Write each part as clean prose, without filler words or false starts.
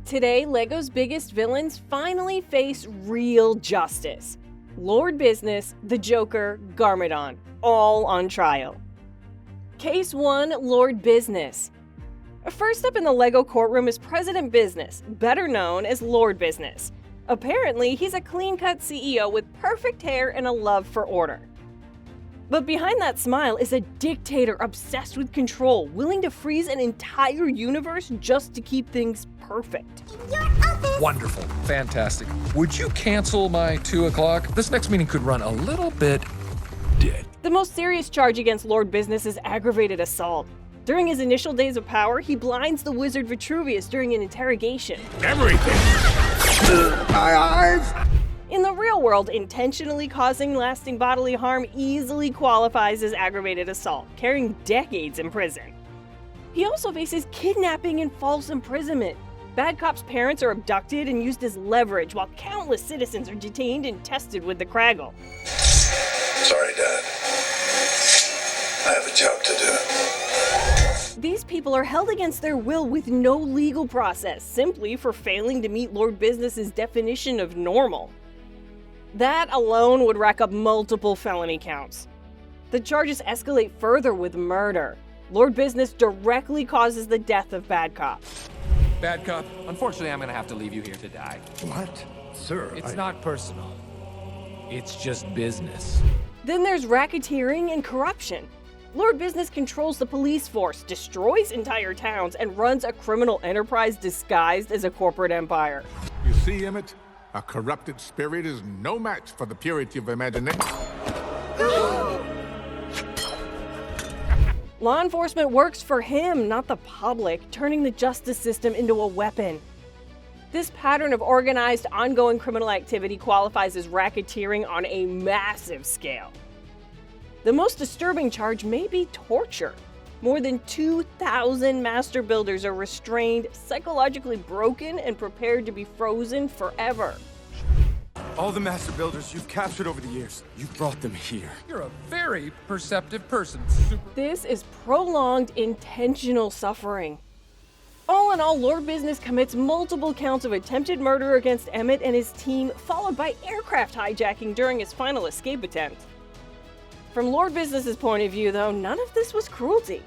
Today, LEGO's biggest villains finally face real justice. Lord Business, the Joker, Garmadon, all on trial. Case 1, Lord Business. First up in the LEGO courtroom is President Business, better known as Lord Business. Apparently, he's a clean-cut CEO with perfect hair and a love for order. But behind that smile is a dictator obsessed with control, willing to freeze an entire universe just to keep things perfect. Wonderful. Fantastic. Would you cancel my 2 o'clock? This next meeting could run a little bit dead. The most serious charge against Lord Business is aggravated assault. During his initial days of power, he blinds the wizard Vitruvius during an interrogation. Everything! My eyes! In the real world, intentionally causing lasting bodily harm easily qualifies as aggravated assault, carrying decades in prison. He also faces kidnapping and false imprisonment. Bad cops' parents are abducted and used as leverage, while countless citizens are detained and tested with the Craggle. Sorry, Dad. I have a job to do. These people are held against their will with no legal process, simply for failing to meet Lord Business's definition of normal. That alone would rack up multiple felony counts. The charges escalate further with murder. Lord Business directly causes the death of Bad Cop. Bad cop, unfortunately I'm gonna have to leave you here to die. What? Sir, It's not personal. It's just business. Then there's racketeering and corruption. Lord Business controls the police force, destroys entire towns, and runs a criminal enterprise disguised as a corporate empire. You see, Emmett? A corrupted spirit is no match for the purity of imagination. Law enforcement works for him, not the public, turning the justice system into a weapon. This pattern of organized, ongoing criminal activity qualifies as racketeering on a massive scale. The most disturbing charge may be torture. More than 2,000 master builders are restrained, psychologically broken, and prepared to be frozen forever. All the master builders you've captured over the years, you've brought them here. You're a very perceptive person. This is prolonged, intentional suffering. All in all, Lord Business commits multiple counts of attempted murder against Emmett and his team, followed by aircraft hijacking during his final escape attempt. From Lord Business's point of view, though, none of this was cruelty.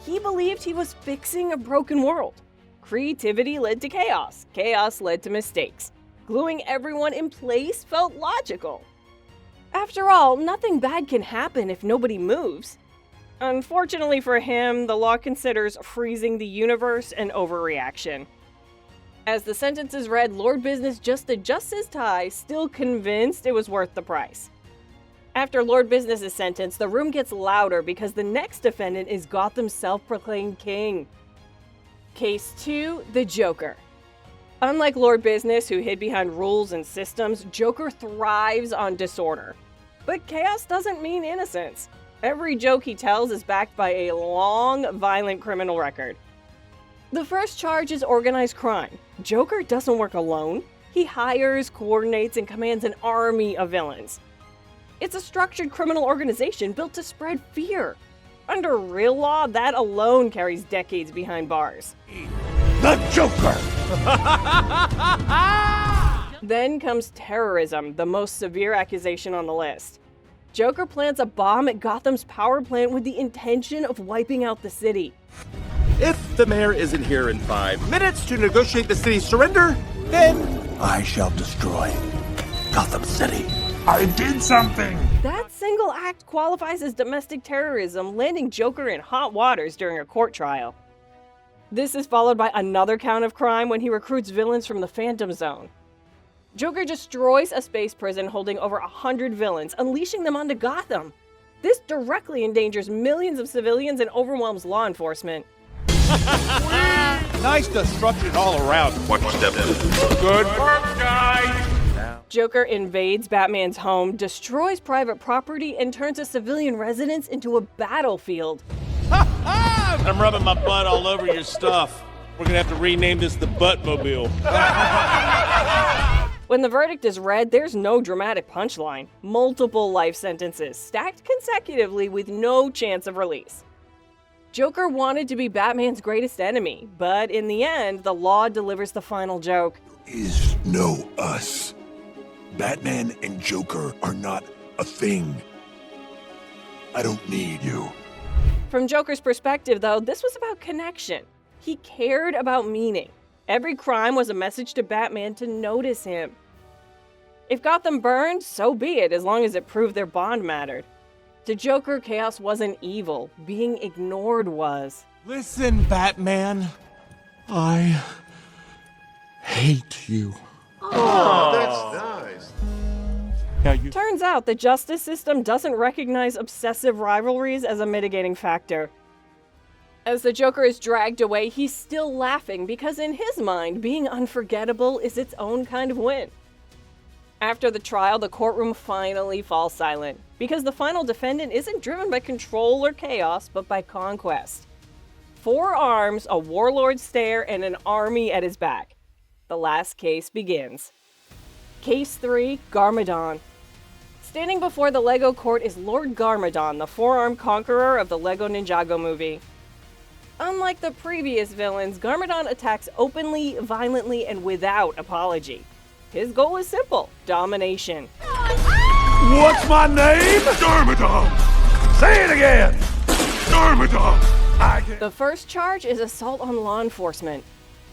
He believed he was fixing a broken world. Creativity led to chaos. Chaos led to mistakes. Gluing everyone in place felt logical. After all, nothing bad can happen if nobody moves. Unfortunately for him, the law considers freezing the universe an overreaction. As the sentences read, Lord Business just adjusts his tie, still convinced it was worth the price. After Lord Business is sentenced, the room gets louder because the next defendant is Gotham's self-proclaimed king. Case 2, the Joker. Unlike Lord Business, who hid behind rules and systems, Joker thrives on disorder. But chaos doesn't mean innocence. Every joke he tells is backed by a long, violent criminal record. The first charge is organized crime. Joker doesn't work alone. He hires, coordinates, and commands an army of villains. It's a structured criminal organization built to spread fear. Under real law, that alone carries decades behind bars. The Joker! Then comes terrorism, the most severe accusation on the list. Joker plants a bomb at Gotham's power plant with the intention of wiping out the city. If the mayor isn't here in 5 minutes to negotiate the city's surrender, then I shall destroy Gotham City. I did something! That single act qualifies as domestic terrorism, landing Joker in hot waters during a court trial. This is followed by another count of crime when he recruits villains from the Phantom Zone. Joker destroys a space prison holding over 100 villains, unleashing them onto Gotham. This directly endangers millions of civilians and overwhelms law enforcement. nice destruction all around. Watch step two. Good work, guys! Joker invades Batman's home, destroys private property, and turns a civilian residence into a battlefield. I'm rubbing my butt all over your stuff. We're gonna have to rename this the Buttmobile. When the verdict is read, there's no dramatic punchline. Multiple life sentences, stacked consecutively with no chance of release. Joker wanted to be Batman's greatest enemy, but in the end, the law delivers the final joke. Is no us. Batman and Joker are not a thing. I don't need you. From Joker's perspective, though, this was about connection. He cared about meaning. Every crime was a message to Batman to notice him. If Gotham burned, so be it, as long as it proved their bond mattered. To Joker, chaos wasn't evil. Being ignored was. Listen, Batman. I hate you. Now you Turns out the justice system doesn't recognize obsessive rivalries as a mitigating factor. As the Joker is dragged away, he's still laughing because in his mind, being unforgettable is its own kind of win. After the trial, the courtroom finally falls silent, because the final defendant isn't driven by control or chaos, but by conquest. 4 arms, a warlord stare, and an army at his back. The last case begins. Case 3, Garmadon. Standing before the LEGO court is Lord Garmadon, the 4-armed conqueror of the LEGO Ninjago movie. Unlike the previous villains, Garmadon attacks openly, violently, and without apology. His goal is simple: domination. What's my name? Garmadon! Say it again! Garmadon! The first charge is assault on law enforcement.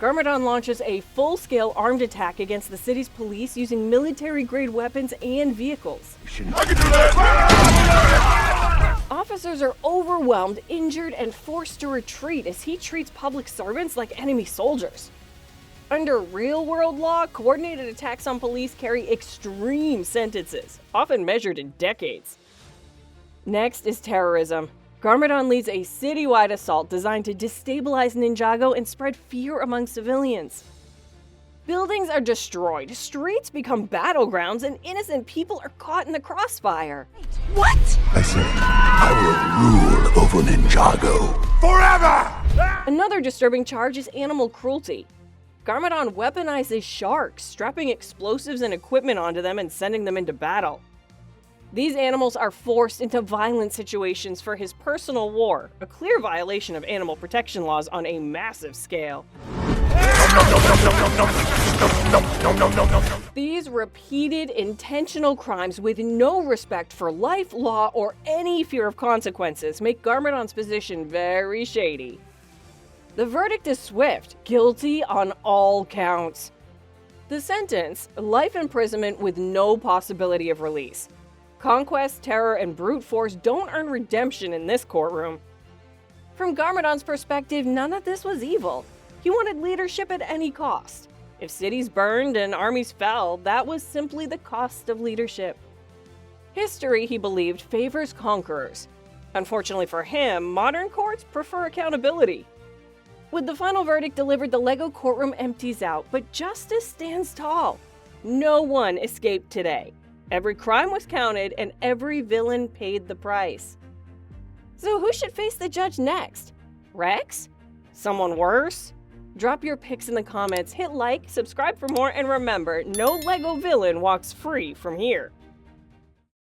Garmadon launches a full-scale armed attack against the city's police using military-grade weapons and vehicles. I can do that! Officers are overwhelmed, injured, and forced to retreat as he treats public servants like enemy soldiers. Under real-world law, coordinated attacks on police carry extreme sentences, often measured in decades. Next is terrorism. Garmadon leads a citywide assault designed to destabilize Ninjago and spread fear among civilians. Buildings are destroyed, streets become battlegrounds, and innocent people are caught in the crossfire. What? I said, I will rule over Ninjago. Forever! Another disturbing charge is animal cruelty. Garmadon weaponizes sharks, strapping explosives and equipment onto them and sending them into battle. These animals are forced into violent situations for his personal war, a clear violation of animal protection laws on a massive scale. These repeated, intentional crimes with no respect for life, law, or any fear of consequences make Garmadon's position very shady. The verdict is swift: guilty on all counts. The sentence: life imprisonment with no possibility of release. Conquest, terror, and brute force don't earn redemption in this courtroom. From Garmadon's perspective, none of this was evil. He wanted leadership at any cost. If cities burned and armies fell, that was simply the cost of leadership. History, he believed, favors conquerors. Unfortunately for him, modern courts prefer accountability. With the final verdict delivered, the LEGO courtroom empties out, but justice stands tall. No one escaped today. Every crime was counted, and every villain paid the price. So who should face the judge next? Rex? Someone worse? Drop your picks in the comments, hit like, subscribe for more, and remember, no LEGO villain walks free from here.